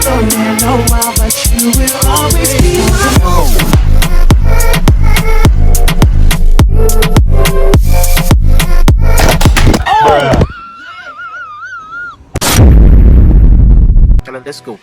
don't need no while, but you will always be my home. Let's go.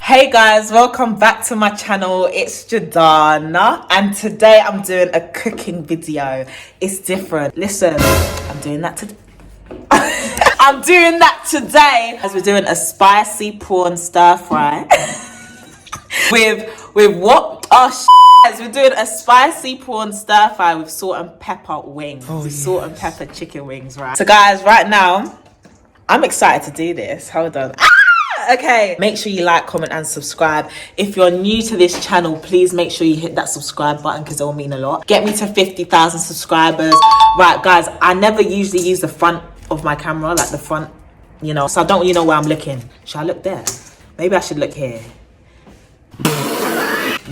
Hey guys, welcome back to my channel. It's Jordanah and today I'm doing a cooking video. It's different. Listen, I'm doing that today. I'm doing that today as we're doing a spicy prawn stir fry with what? As we're doing a spicy prawn stir fry with salt and pepper wings. Salt and pepper chicken wings, right? So guys, right now I'm excited to do this. Hold on. Okay, make sure you like, comment and subscribe. If you're new to this channel, please make sure you hit that subscribe button because it will mean a lot. Get me to 50,000 subscribers. Right guys, I never usually use the front of my camera, like the front, you know, so I don't really know where I'm looking. Should I look there? Maybe I should look here.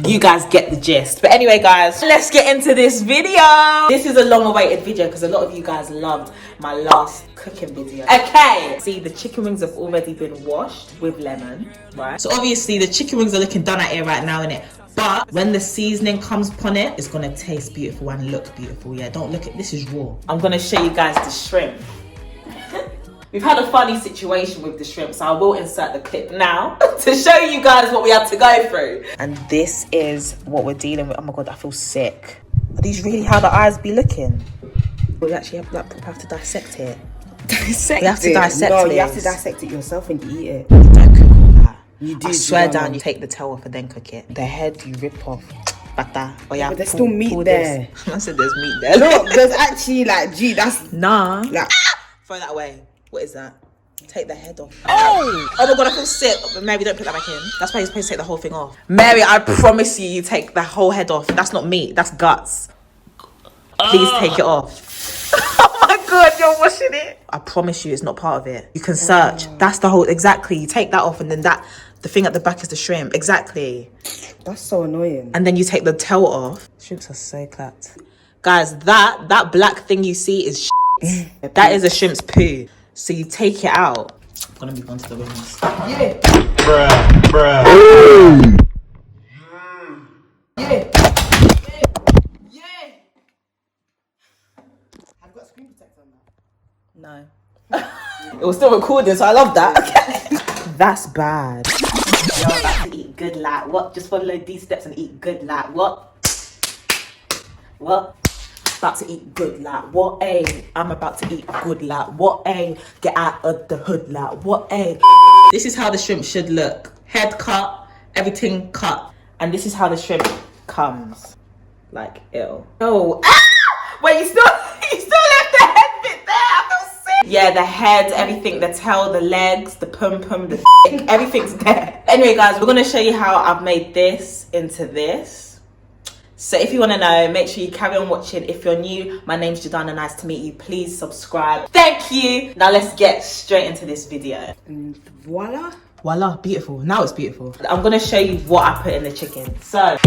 You guys get the gist. But anyway guys, let's get into this video. This is a long awaited video because a lot of you guys loved my last cooking video. Okay, see, the chicken wings have already been washed with lemon, right? So obviously the chicken wings are looking done at it right now, innit? But when the seasoning comes upon it, it's gonna taste beautiful and look beautiful. Yeah, don't look at this, is raw. I'm gonna show you guys the shrimp. We've had a funny situation with the shrimp, so I will insert the clip now to show you guys what we had to go through. And this is what we're dealing with. Oh my God, I feel sick. Are these really how the eyes be looking? We actually have to dissect it. Dissect we have to dissect it? No, this. you have to dissect it yourself and eat it. You don't cook all that. You do. I swear down, you take the tail off and then cook it. The head you rip off. Bata. Oh yeah, but there's still meat there. I said there's meat there. Look, there's actually like, gee, that's... Nah. Like, throw that away. What is that? Take the head off. Oh my God, I feel sick. But Mary, don't put that back in. That's why you're supposed to take the whole thing off. Mary, I promise you, you take the whole head off. That's not meat, that's guts. Please take it off. Oh my God, you're washing it. I promise you, it's not part of it. You can search. That's the whole, exactly. You take that off and then the thing at the back is the shrimp. Exactly. that's so annoying. And then you take the tail off. Shrimps are so clapped. Guys, that black thing you see is shit. That is a shrimp's poo. So you take it out. I'm gonna move on to the wings. Yeah. Bruh. Yeah. I've got screen protector on that. No. It was still recording, so I love that. Okay. That's bad. You're about to eat good like what? Just follow these steps and eat good like what? What? About to eat good like what? I'm about to eat good like what? Get out of the hood like what? This is how the shrimp should look. Head cut, everything cut. And this is how the shrimp comes. Like, ew. Oh, wait, you still left the head bit there. I feel sick. Yeah, the head, everything, the tail, the legs, the pum-pum, the everything's there. Anyway, guys, we're gonna show you how I've made this into this. So if you want to know, make sure you carry on watching. If you're new, my name's Jordanah, nice to meet you. Please subscribe. Thank you. Now let's get straight into this video. And voila. Voila, beautiful. Now it's beautiful. I'm going to show you what I put in the chicken. So...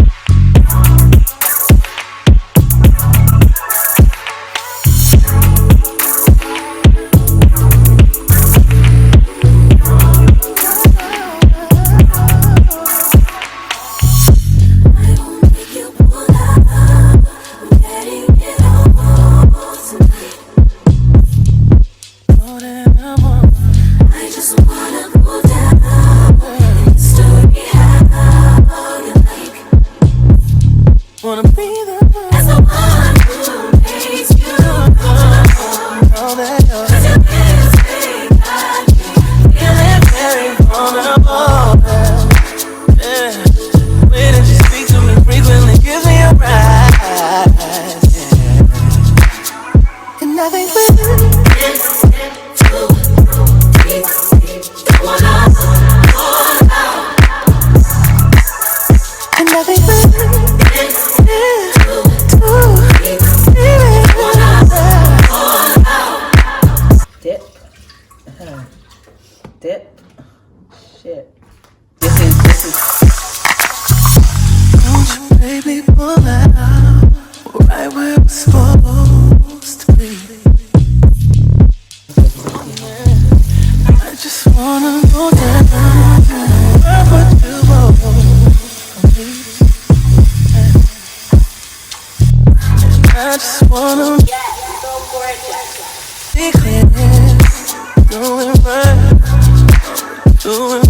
Right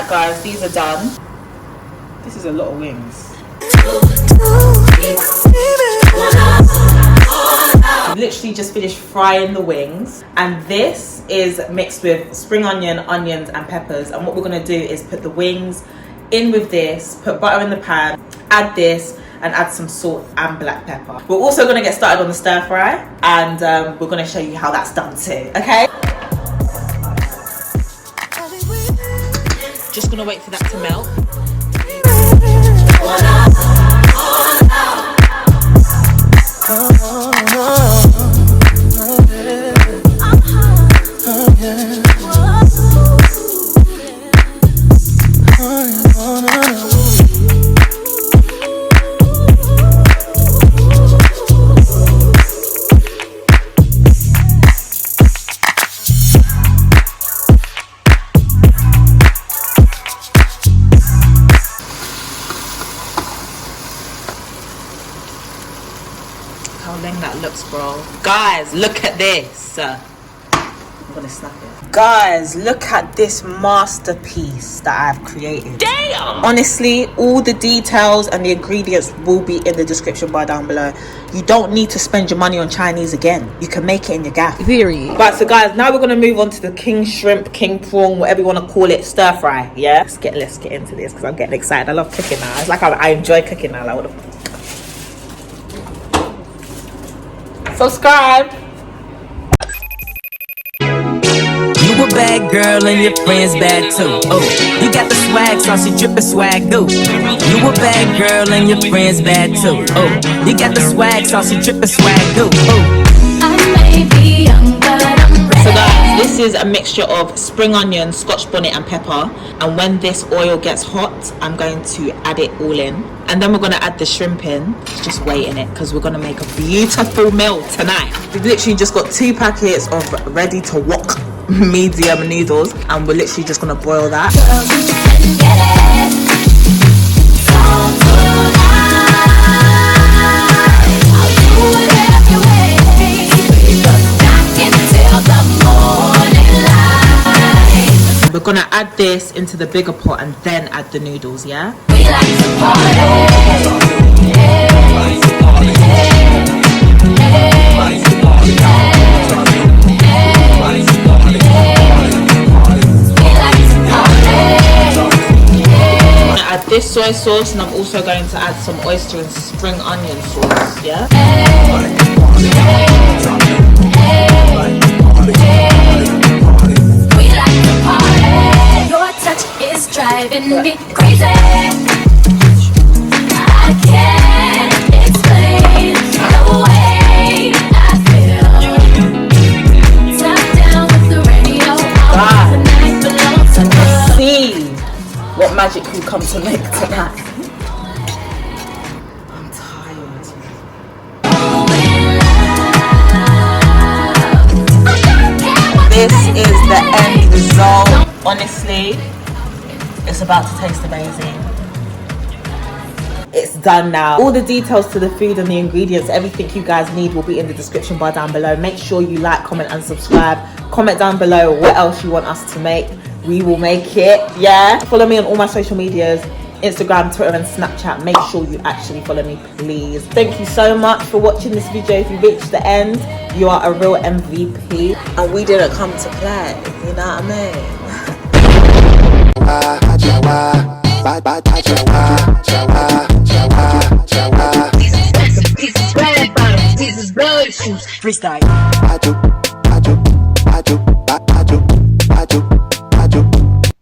guys, these are done. This is a lot of wings. Literally just finished frying the wings, and this is mixed with spring onion, onions and peppers. And what we're going to do is put the wings in with this, put butter in the pan, add this and add some salt and black pepper. We're also going to get started on the stir fry, and we're going to show you how that's done too. Okay, just going to wait for that to melt. How long that looks, bro. Guys, look at this. I'm gonna snap it. Guys, look at this masterpiece that I've created. Damn! Honestly, all the details and the ingredients will be in the description bar down below. You don't need to spend your money on Chinese again. You can make it in your gaff. Period. Right, so guys, now we're gonna move on to the king shrimp, king prawn, whatever you wanna call it, stir fry. Yeah? Let's get into this because I'm getting excited. I love cooking now. It's like I enjoy cooking now. Like, what the subscribe. You a bad girl and your friends bad too. Oh, you got the swag, saucy drippin' swag go. You a bad girl and your friends bad too. Oh, you got the swag, saucy drippin' swag go. Oh. I may be young, but I'm ready. So guys, this is a mixture of spring onion, scotch bonnet and pepper. And when this oil gets hot, I'm going to add it all in. And then we're going to add the shrimp in. Just wait in it because we're going to make a beautiful meal tonight. We've literally just got 2 packets of ready to wok medium noodles. And we're literally just going to boil that. We're gonna add this into the bigger pot and then add the noodles, yeah? We like to party. I'm gonna add this soy sauce, and I'm also going to add some oyster and spring onion sauce, yeah? Your touch is driving me crazy. I can't explain the way I feel. Top down with the radio. All tonight belongs to us. See what magic you come to make tonight. I'm tired. This is the end result. Honestly, it's about to taste amazing. It's done now. All the details to the food and the ingredients, everything you guys need will be in the description bar down below. Make sure you like, comment and subscribe. Comment down below what else you want us to make. We will make it, yeah? Follow me on all my social medias, Instagram, Twitter and Snapchat. Make sure you actually follow me, please. Thank you so much for watching this video. If you reached the end, you are a real MVP. And we didn't come to play, you know what I mean? Freestyle.